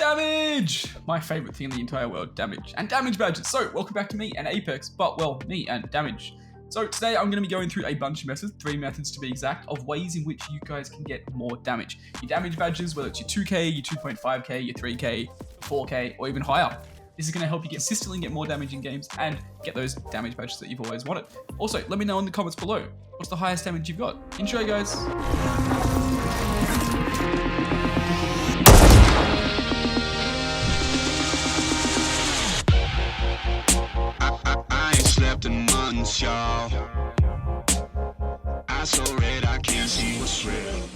Damage! My favorite thing in the entire world, damage. And damage badges. So, welcome back to me and Apex, but well, me and damage. So today I'm going to be going through a bunch of methods, 3 methods to be exact, of ways in which you guys can get more damage. Your damage badges, whether it's your 2k, your 2.5k, your 3k, 4k, or even higher. This is going to help you consistently get more damage in games and get those damage badges that you've always wanted. Also, let me know in the comments below, what's the highest damage you've got? Enjoy, guys. Y'all, I so red I can't see what's real.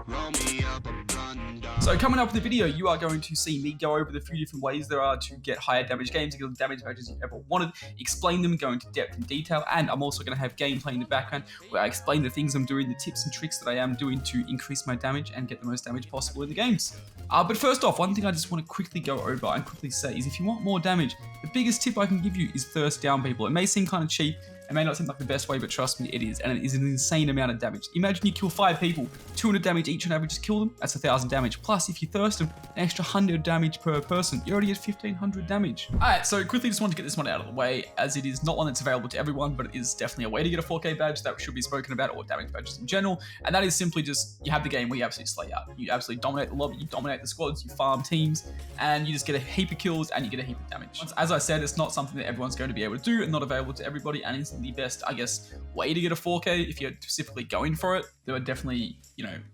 Roll me up a blunt. So coming up in the video, you are going to see me go over the few different ways there are to get higher damage games, to get the damage badges you ever wanted, explain them, go into depth and detail, and I'm also going to have gameplay in the background where I explain the things I'm doing, the tips and tricks that I am doing to increase my damage and get the most damage possible in the games. But first off, one thing I just want to quickly go over and quickly say is if you want more damage, the biggest tip I can give you is thirst down people. It may seem kind of cheap, it may not seem like the best way, but trust me, it is, and it is an insane amount of damage. Imagine you kill 5 people, 200 damage each on average, just kill them, that's 1,000 damage. Plus, if you thirst them, an extra 100 damage per person, you already get 1,500 damage. Alright, so quickly just wanted to get this one out of the way, as it is not one that's available to everyone, but it is definitely a way to get a 4K badge that should be spoken about, or damage badges in general, and that is simply just, you have the game where you absolutely slay out. You absolutely dominate the lobby, you dominate the squads, you farm teams, and you just get a heap of kills, and you get a heap of damage. As I said, it's not something that everyone's going to be able to do, and not available to everybody, and it's the best, I guess, way to get a 4K if you're specifically going for it. There are definitely,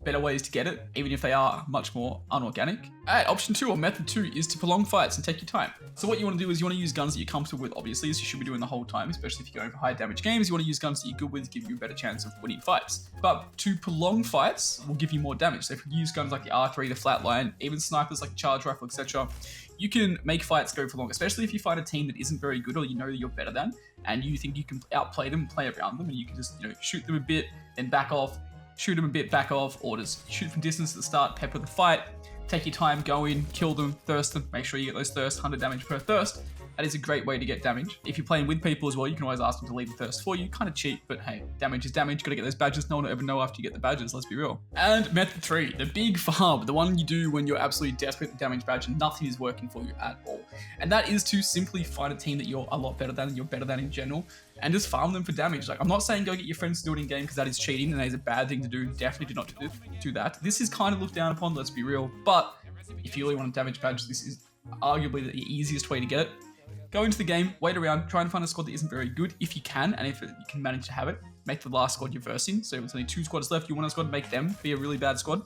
better ways to get it, even if they are much more unorganic. Alright, option 2 or method 2 is to prolong fights and take your time. So what you want to do is you want to use guns that you're comfortable with, obviously, as you should be doing the whole time, especially if you're going for high damage games. You want to use guns that you're good with, give you a better chance of winning fights. But to prolong fights will give you more damage. So if you use guns like the R3, the flatline, even snipers like the charge rifle, etc., you can make fights go for long, especially if you find a team that isn't very good or you know that you're better than, and you think you can outplay them and play around them, and you can just, shoot them a bit, then back off, shoot them a bit, back off, or just shoot from distance at the start, pepper the fight, take your time, go in, kill them, thirst them, make sure you get those thirsts, 100 damage per thirst. That is a great way to get damage. If you're playing with people as well, you can always ask them to leave the thirst for you. Kind of cheap, but hey, damage is damage. Gotta get those badges. No one will ever know after you get the badges, let's be real. And method 3, the big farm, the one you do when you're absolutely desperate for damage badge and nothing is working for you at all. And that is to simply find a team that you're a lot better than and you're better than in general, and just farm them for damage. Like, I'm not saying go get your friends to do it in game because that is cheating and that is a bad thing to do. Definitely do not do that. This is kind of looked down upon, let's be real. But if you really want a damage badge, this is arguably the easiest way to get it. Go into the game, wait around, try and find a squad that isn't very good if you can, and if you can manage to have it, make the last squad you're versing. So if there's only 2 squads left, you want a squad, make them be a really bad squad,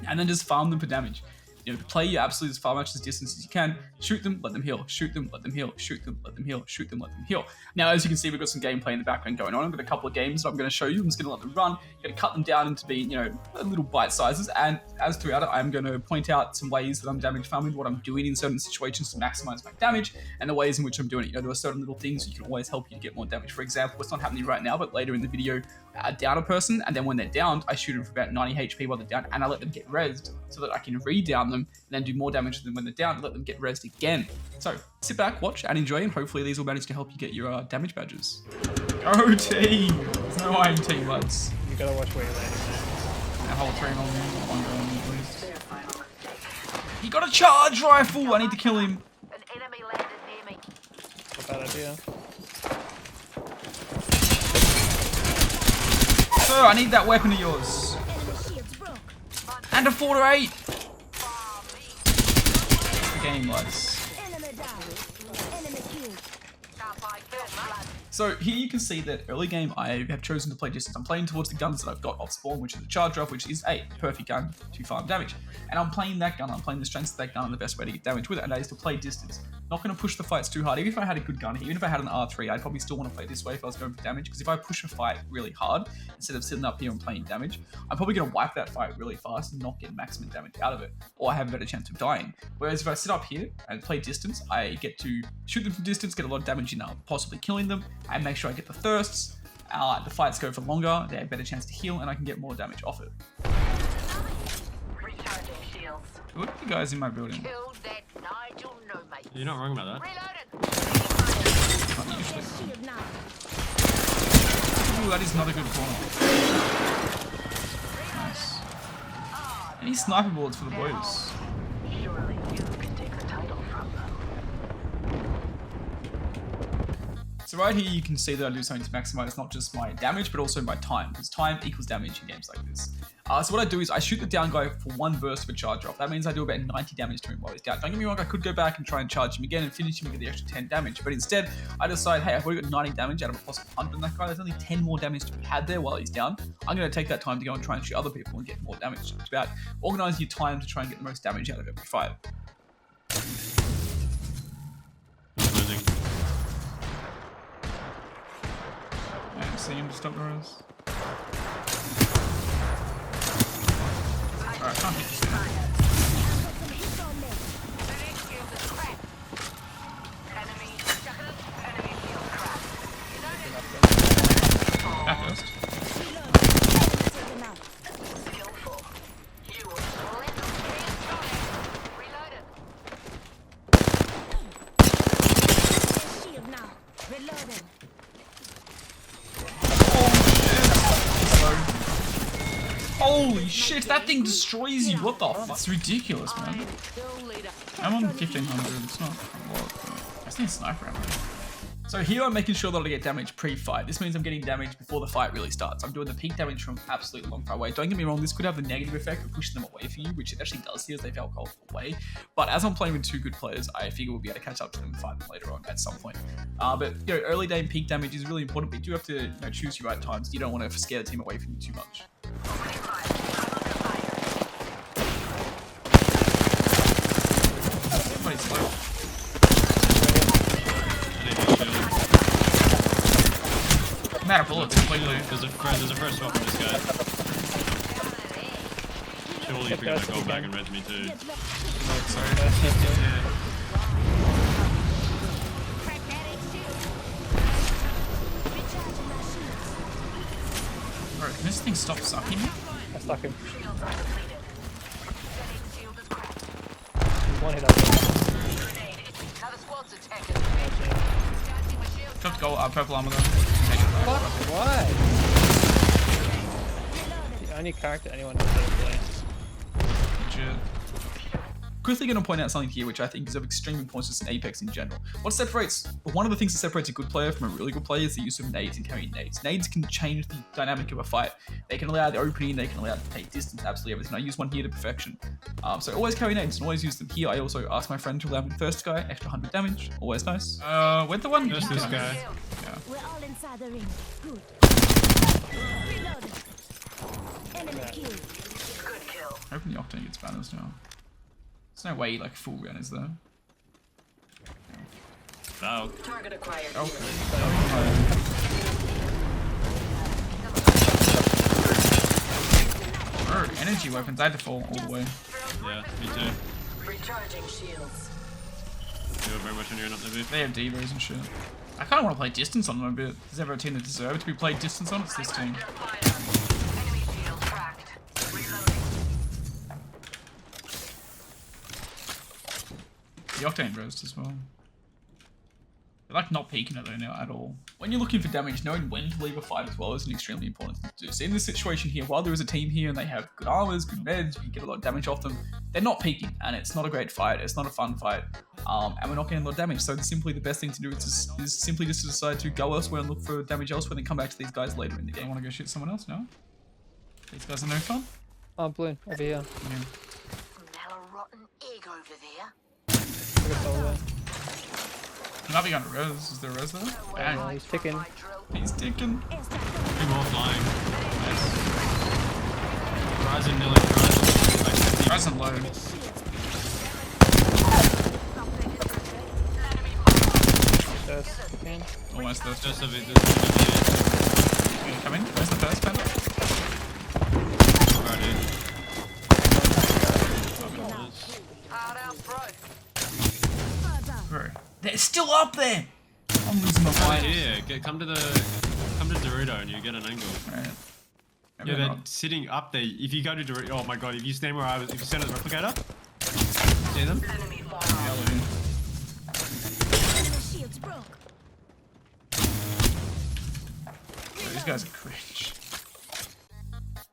and then just farm them for damage. Play your absolute as far much as distance as you can, shoot them, let them heal, shoot them, let them heal, shoot them, let them heal, shoot them, let them heal. Now, as you can see, we've got some gameplay in the background going on. I've got a couple of games that I'm going to show you. I'm just going to let them run. I'm going to cut them down into being, little bite sizes. And as throughout it, I'm going to point out some ways that I'm damage farming, what I'm doing in certain situations to maximize my damage, and the ways in which I'm doing it. There are certain little things that can always help you to get more damage. For example, it's not happening right now, but later in the video, I down a person, and then when they're downed, I shoot them for about 90 HP while they're down, and I let them get rezzed so that I can re-down them and then do more damage to them when they're down and let them get rezzed again. So sit back, watch, and enjoy, and hopefully these will manage to help you get your damage badges. Go team! There's no I in team, lads. You gotta watch where you're landing now. Hold 3 on me, 1 go on me, please. He got a charge rifle! I need to kill him. An enemy landed near me. Not a bad idea. Sir, I need that weapon of yours. And a 4 to 8. It's the game, lads. So here you can see that early game I have chosen to play distance. I'm playing towards the guns that I've got off spawn, which is the charge rifle, which is a perfect gun to farm damage. And I'm playing that gun, I'm playing the strengths of that gun and the best way to get damage with it, and that is to play distance. Not going to push the fights too hard. Even if I had a good gun, even if I had an R3, I'd probably still want to play this way if I was going for damage, because if I push a fight really hard, instead of sitting up here and playing damage, I'm probably going to wipe that fight really fast and not get maximum damage out of it, or I have a better chance of dying. Whereas if I sit up here and play distance, I get to shoot them from distance, get a lot of damage in possibly killing them, and make sure I get the thirsts, the fights go for longer, they have a better chance to heal, and I can get more damage off it. Recharging shields. Look at the guys in my building. Killed that Nigel no mate. You're not wrong about that. Reloaded. Not usually. Ooh, that is not a good corner. Nice. Any sniper bullets for the boys? So right here you can see that I do something to maximize not just my damage but also my time, because time equals damage in games like this. So what I do is I shoot the down guy for 1 burst of a charge off. That means I do about 90 damage to him while he's down. Don't get me wrong, I could go back and try and charge him again and finish him with the extra 10 damage, but instead I decide, hey, I've already got 90 damage out of a possible 100 on that guy. There's only 10 more damage to be had there while he's down. I'm going to take that time to go and try and shoot other people and get more damage. It's about organizing your time to try and get the most damage out of every fight. See him to stop the res. Alright, can't hit this guy. Back first. Holy shit, that thing destroys you. What the fuck? It's ridiculous, man. I'm on 1500. It's not a lot. I just need a sniper ammo. So here I'm making sure that I get damage pre-fight. This means I'm getting damage before the fight really starts. I'm doing the peak damage from absolutely long far away. Don't get me wrong, this could have the negative effect of pushing them away from you, which it actually does here as they feel cold away. But as I'm playing with 2 good players, I figure we'll be able to catch up to them and fight them later on at some point. But you know, early game peak damage is really important, but you do have to choose your right times. You don't want to scare the team away from you too much. Everybody's slow. I'm out of bullets completely. There's a first swap on this guy. Surely if you're gonna go back and res me too. Oh, sorry. Bro, can this thing stop sucking me? I stuck him. One hit up. Dropped gold, purple armor though. Why? The only character anyone knows how to play. Legit. Quickly going to point out something here which I think is of extreme importance in Apex in general. One of the things that separates a good player from a really good player is the use of nades and carrying nades. Nades can change the dynamic of a fight. They can allow the opening, they can allow to take distance, absolutely everything. I use one here to perfection. So always carry nades and always use them here. I also ask my friend to allow me the first guy, extra 100 damage, always nice. Where's the one? Just this guy. Yeah. We're all inside the ring. Good. Reloaded. Enemy kill. Good kill. Hoping the Octane gets banners now. There's no way like full run is there. Oh. Target acquired. Okay. Oh, energy weapons. I had to fall all the way. Yeah, me too. Recharging shields. You have very much on your up there, dude. They have Devos and shit. I kind of want to play distance on them a bit. Is there ever a team that deserves to be played distance on? It's this team. Enemy shield cracked. Reloading. The Octane roast as well. They're like not peeking it though now at all. When you're looking for damage, knowing when to leave a fight as well is an extremely important thing to do. So in this situation here, while there is a team here and they have good armors, good meds, you get a lot of damage off them, they're not peeking and it's not a great fight, it's not a fun fight, and we're not getting a lot of damage. So simply the best thing to do is simply just to decide to go elsewhere and look for damage elsewhere and then come back to these guys later in the game. Want to go shoot someone else now? These guys are no fun? Oh, blue, over here. Yeah. Smell a rotten egg over there. Look at Solo. He might be going to res. Is there a res there? Bang. Yeah, he's ticking. He's ticking. 2 more flying. Nice. Horizon nearly Horizon. Horizon low. Just ticking. Almost there. Just a bit. Come in. Where's the first panda? Hard out, bro. Bro, they're still up there. I'm losing my mind. Yeah, come to Dorito and you get an angle. Right. Yeah, they're sitting up there. If you go to Dorito, oh my god, if you stand where I was, if you stand at the replicator, see them? Enemy fire. Enemy shields broke. These guys are cringe.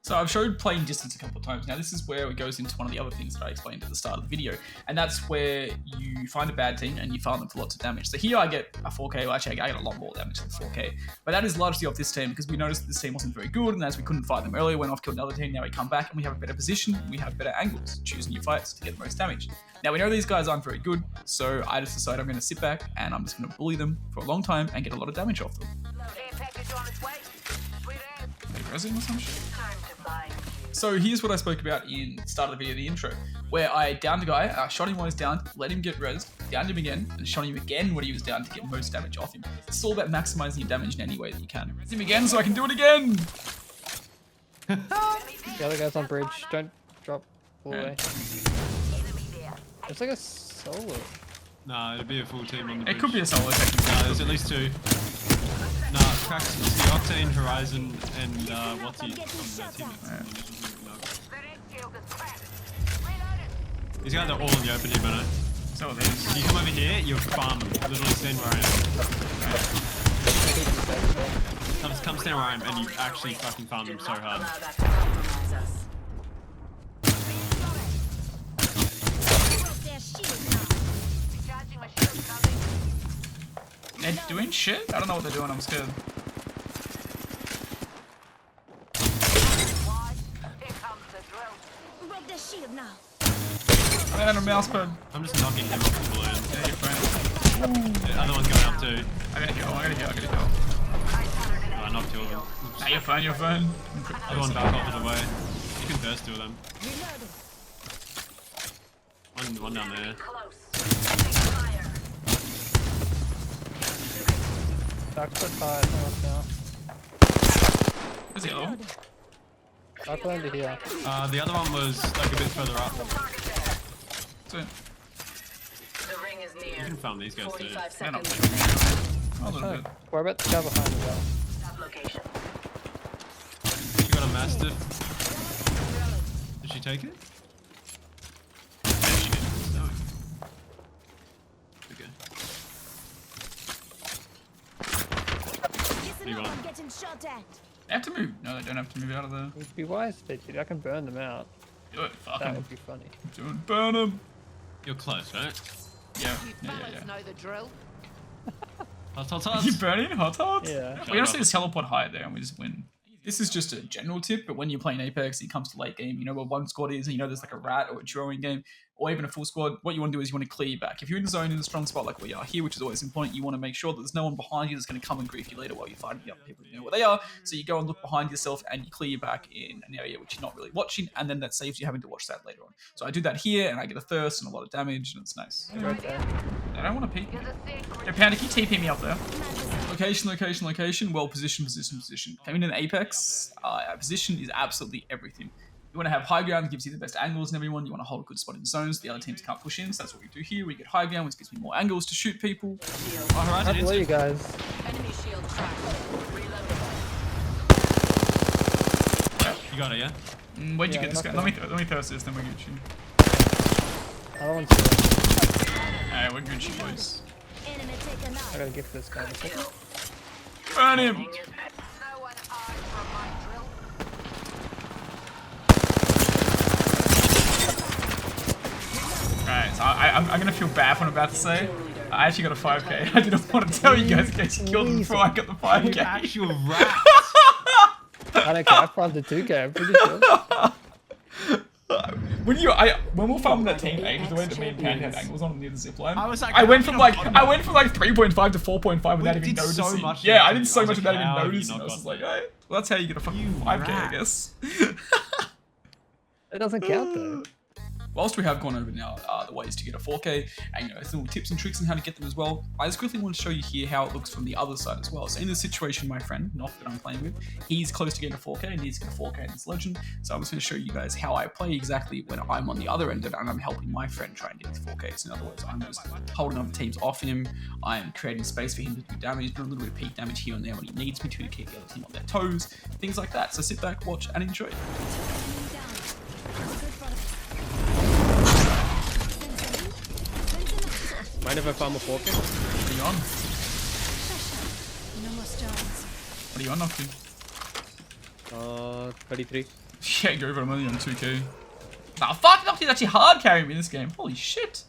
So I've showed playing distance a couple of times. Now this is where it goes into one of the other things that I explained at the start of the video, and that's where you find a bad team and you farm them for lots of damage. So here I get a 4K, well actually I get a lot more damage than 4K, but that is largely off this team because we noticed that this team wasn't very good, and as we couldn't fight them earlier, went off, killed another team, now we come back and we have a better position, we have better angles, choosing your fights to get the most damage. Now we know these guys aren't very good, so I just decided I'm going to sit back and I'm just going to bully them for a long time and get a lot of damage off them. Resin or some shit? So here's what I spoke about in the start of the video, the intro, where I downed a guy, I shot him while he was down, let him get rezzed, downed him again, and shot him again when he was down to get most damage off him. It's all about maximizing your damage in any way that you can. Res him again so I can do it again! The other guy's on bridge. Don't drop all the way. It's like a solo. Nah, it'd be a full team on the bridge. It could be a solo technique. Nah, there's at least 2. Nah, Cracks, the Octane, Horizon, and what's he? These guys are all in the open here, Birno. So are these. You come over here, you're farmed. Literally stand where I am. Come stand where I am, and you actually fucking farm them so hard. They're doing shit? I don't know what they're doing, I'm scared. Break the shield now. I'm on a mouse pad. I'm just knocking him off the balloon. Yeah, you're fine. The other one's going up too. I gotta go. Oh, I knocked 2 of them. Oops. Nah, you're fine. Other one back off of the way. You can burst 2 of them. One down there. Dark foot fire now. Is he low? Dark landed here. The other one was like a bit further up. So, The ring is near. You can farm these guys too. 45 they're not seconds. a little bit. What about the guy behind as well? Stop location. She got a Mastiff. Did she take it? Yeah, she did. No. Okay. Listen You up, want? I'm getting shot at. They have to move. No, they don't have to move out of there. It'd be wise if they did. I can burn them out. Do it. Fuck That him. would be funny. Do it. Burn him. You're close, right? Yeah. Know the drill. You burning hot hot? Yeah. We honestly just teleport high there and we just win. This is just a general tip, but when you're playing Apex, it comes to late game, you know where one squad is, and you know there's like a rat or a duoing game, or even a full squad, what you want to do is you want to clear your back. If you're in the zone in a strong spot like we are here, which is always important, you want to make sure that there's no one behind you that's going to come and grief you later while you're fighting the other people. You know where they are, so you go and look behind yourself and you clear your back in an area which you're not really watching, and then that saves you having to watch that later on. So I do that here, and I get a thirst and a lot of damage, and it's nice. Right there. I don't want to peek. Hey, Panda, can you TP me up there? Location. Well, position. Coming in Apex, position is absolutely everything. You want to have high ground that gives you the best angles and everyone. You want to hold a good spot in zones. The other teams can't push in, so that's what we do here. We get high ground, which gives me more angles to shoot people. Oh, Horizon I believe you guys. Enemy shield tracked. Reloading. You got it, yeah? Where'd you Yeah, get this guy? not Let me thirst this, then we'll get you. Other one's here. Alright, we're good, boys. Enemy take a I knife. gotta gift this guy. Burn him! No one eyes from my drill. Alright, so I'm gonna feel bad for what I'm about to say. I actually got a 5k. I didn't want to tell you guys in case you killed him before I got the You 5k. actual rat! I don't care. I farmed the 2K. I'm pretty sure. When we farmed that team ages away that me and Pan had angles on near the zipline, I was like, I went from like I'm 3.5 to 4.5 without even did so noticing. much Yeah, I damage. did so I was much like, without even how have you noticing. not I was just got like, alright, well, that's how you get a fucking 5k, I rat. guess. It doesn't count though. Whilst we have gone over now the ways to get a 4K and some little tips and tricks on how to get them as well, I just quickly want to show you here how it looks from the other side as well. So in this situation, my friend, Nock, that I'm playing with, he's close to getting a 4K and needs to get a 4K in this legend. So I'm just going to show you guys how I play exactly when I'm on the other end of it and I'm helping my friend try and get his 4K. So in other words, I'm just holding other teams off him, I'm creating space for him to do damage, doing a little bit of peak damage here and there when he needs me to keep the other team on their toes, things like that. So sit back, watch and enjoy. Mind if I farm a 4K? What are you on? No more stones. What are you on, Nock? 33. Yeah, go for a million, 2k. Nah, fuck, Nocti's actually hard carrying me in this game. Holy shit.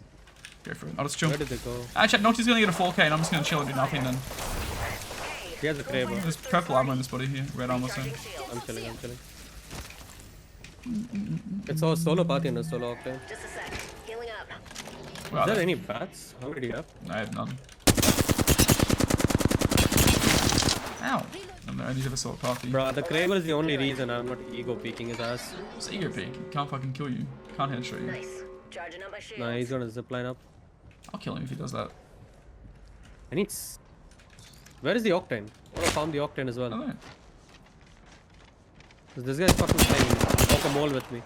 Go for it. I'll just chill. Where did they go? Actually, Nocti's gonna get a 4k and I'm just gonna chill and do nothing then. He has a Kraber. There's purple armor in this body here. Red armor, so. I'm chilling, I'm chilling. It's all solo party and a solo octane. Just a sec. Healing up. Where Is are there they? any bats? How many do you have? I have none. Ow. I'm the only ever solo party. Bruh, the Kraber is the only reason I'm not ego peeking his ass. It's ego peek. He can't fucking kill you. Can't headshot you. Nice. Charging up my shield. Nah, he's gonna zipline up. I'll kill him if he does that. I need. Where is the octane? I wanna farm the octane as I well. don't know. 'Cause this guy's fucking playing whack-a-mole with me.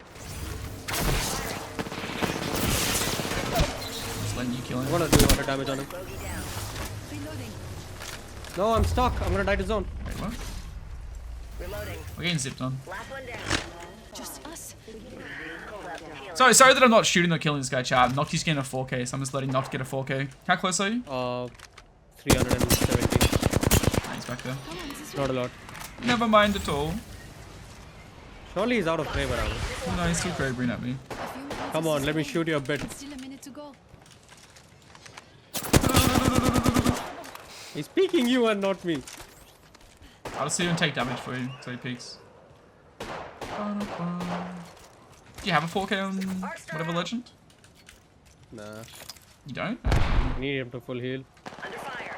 Just letting you kill I'm him. gonna do 100 damage on him. Bogey down. Reloading. No, I'm stuck. I'm gonna die to zone. Wait, what? Reloading. We're getting zipped on. Last one down. Just us. Hold up. Healing. Sorry that I'm not shooting or killing this guy, chat. Nocti's getting a 4k, so I'm just letting Noct get a 4k. How close are you? 370. Nah, he's back there. Come on, this is Not a lot. Never mind at all. Surely he's out of Kraber now. Oh, no, he's still craving at me. a few minutes. Come on, let me shoot you a bit. Still a minute to go. He's peeking you and not me. I'll just see him take damage for you, so he peeks. Do you have a 4k on whatever legend? Nah. You don't? I need him to full heal. Under fire.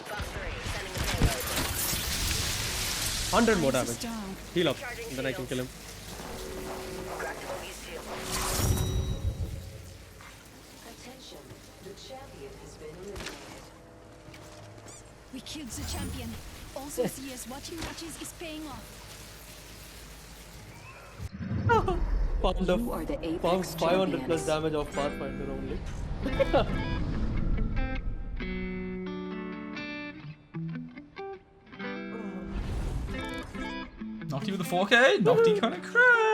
Box 3. Sending the payload. 100 more This damage. is down. Heal up. And then I can kill him. Cracked the bogey's shield. Attention. The champion has been eliminated. We killed the champion. All those years watching matches is paying off. Found the You are the Apex found 500 plus champions. damage of Pathfinder only. Nocti with a 4k? Nocti kinda cracked.